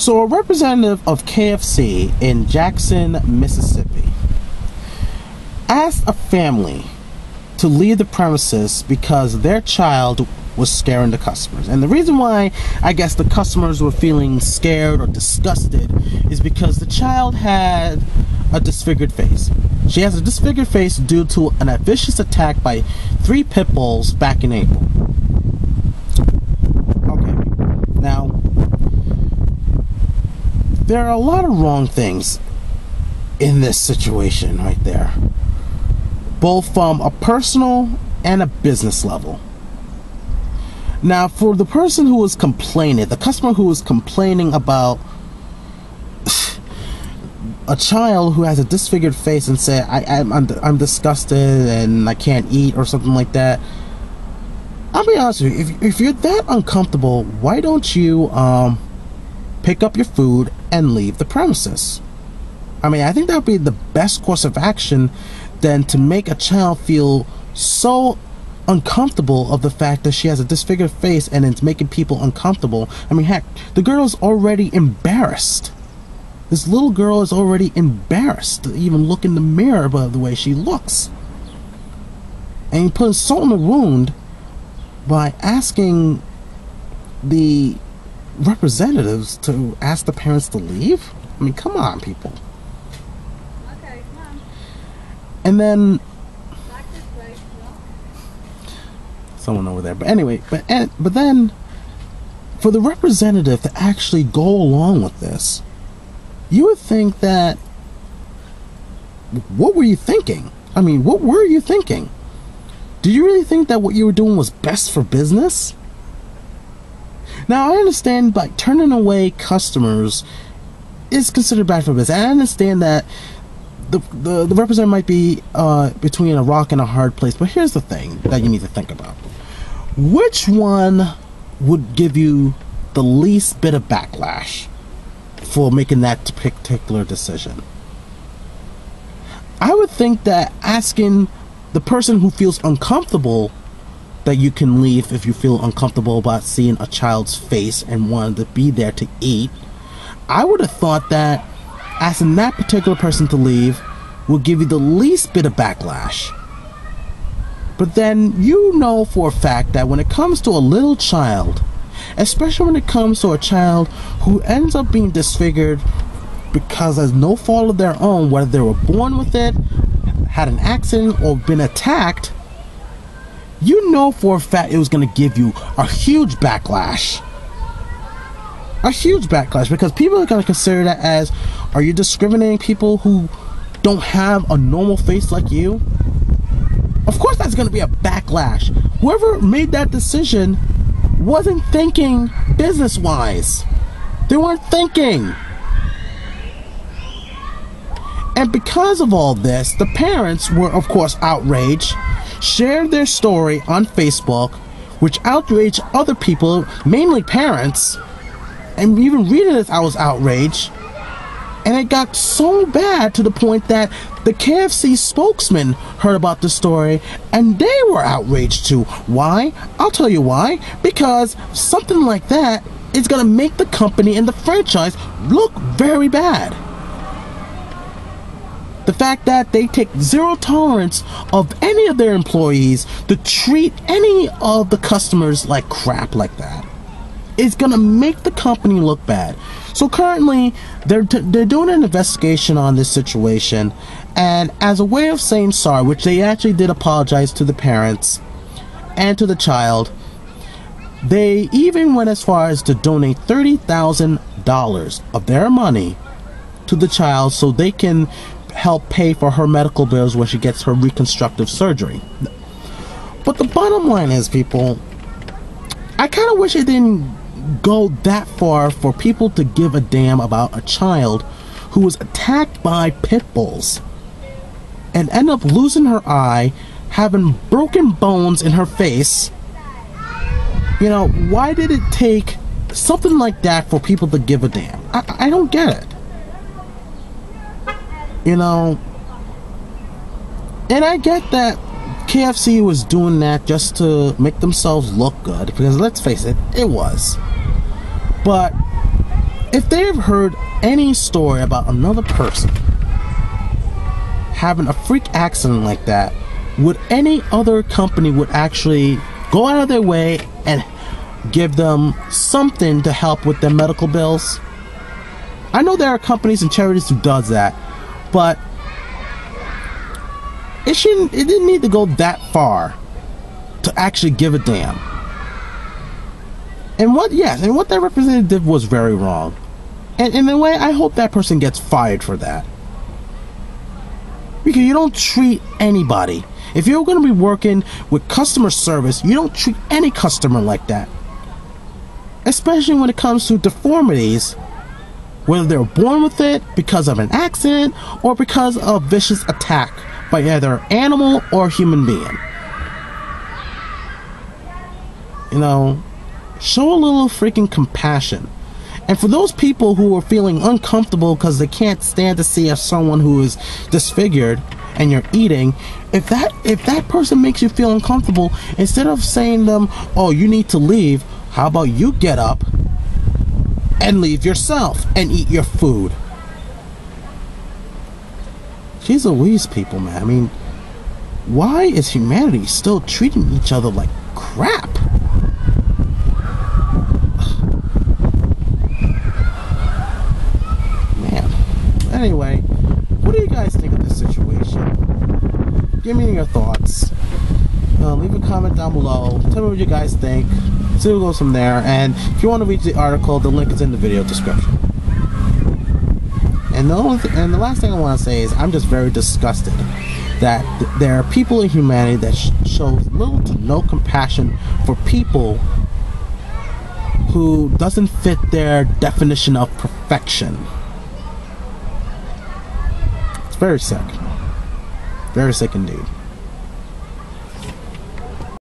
So a representative of KFC in Jackson, Mississippi asked a family to leave the premises because their child was scaring the customers. And the reason why I guess the customers were feeling scared or disgusted is because the child had a disfigured face. She has a disfigured face due to a vicious attack by 3 pit bulls back in April. Okay, now there are a lot of wrong things in this situation right there, both from a personal and a business level. Now, for the person who was complaining, the customer who was complaining about a child who has a disfigured face and say, I'm disgusted and I can't eat or something like that, I'll be honest with you, if you're that uncomfortable, why don't you pick up your food and leave the premises? I mean, I think that would be the best course of action than to make a child feel so uncomfortable of the fact that she has a disfigured face and it's making people uncomfortable. I mean, heck, the girl is already embarrassed. This little girl is already embarrassed to even look in the mirror by the way she looks. And you put salt in the wound by asking the representatives to ask the parents to leave? I mean, come on, people. Okay, come on. And then Back this way. someone over there. But anyway, but then for the representative to actually go along with this, you would think that, what were you thinking? I mean, what were you thinking? Did you really think that what you were doing was best for business? Now, I understand by turning away customers is considered bad for business. I understand that the representative might be between a rock and a hard place, but here's the thing that you need to think about. Which one would give you the least bit of backlash for making that particular decision? I would think that asking the person who feels uncomfortable that you can leave if you feel uncomfortable about seeing a child's face and wanting to be there to eat, I would have thought that asking that particular person to leave would give you the least bit of backlash. But then you know for a fact that when it comes to a little child, especially when it comes to a child who ends up being disfigured because of no fault of their own, whether they were born with it, had an accident, or been attacked, you know for a fact it was going to give you a huge backlash. A huge backlash, because people are going to consider that as, are you discriminating people who don't have a normal face like you? Of course that's going to be a backlash. Whoever made that decision wasn't thinking business-wise. They weren't thinking. And because of all this, the parents were, of course, outraged, shared their story on Facebook, which outraged other people, mainly parents, and even reading it, I was outraged. And it got so bad to the point that the KFC spokesman heard about the story, and they were outraged too. Why? I'll tell you why. Because something like that is going to make the company and the franchise look very bad. The fact that they take zero tolerance of any of their employees to treat any of the customers like crap like that is going to make the company look bad. So currently, they're doing an investigation on this situation, and as a way of saying sorry, which they actually did apologize to the parents and to the child, they even went as far as to donate $30,000 of their money to the child so they can help pay for her medical bills when she gets her reconstructive surgery. But the bottom line is, people, I kind of wish it didn't go that far for people to give a damn about a child who was attacked by pit bulls and end up losing her eye, having broken bones in her face. You know, why did it take something like that for people to give a damn? I don't get it. You know, and I get that KFC was doing that just to make themselves look good, because let's face it, it was. But if they've heard any story about another person having a freak accident like that, would any other company would actually go out of their way and give them something to help with their medical bills? I know there are companies and charities who does that, but it didn't need to go that far to actually give a damn. And what that representative did was very wrong. And in a way, I hope that person gets fired for that. Because you don't treat anybody. If you're going to be working with customer service, you don't treat any customer like that. Especially when it comes to deformities, whether they're born with it because of an accident or because of vicious attack by either animal or human being. You know, show a little freaking compassion. And for those people who are feeling uncomfortable because they can't stand to see someone who is disfigured and you're eating, if that person makes you feel uncomfortable, instead of saying to them, oh, you need to leave, how about you get up and leave yourself and eat your food? Jeez Louise, people, man. I mean, why is humanity still treating each other like crap? Anyway, what do you guys think of this situation? Give me your thoughts. Leave a comment down below. Tell me what you guys think. See what goes from there. And if you want to read the article, the link is in the video description. And the last thing I want to say is I'm just very disgusted that there are people in humanity that show little to no compassion for people who doesn't fit their definition of perfection. Very sick. Very sick indeed.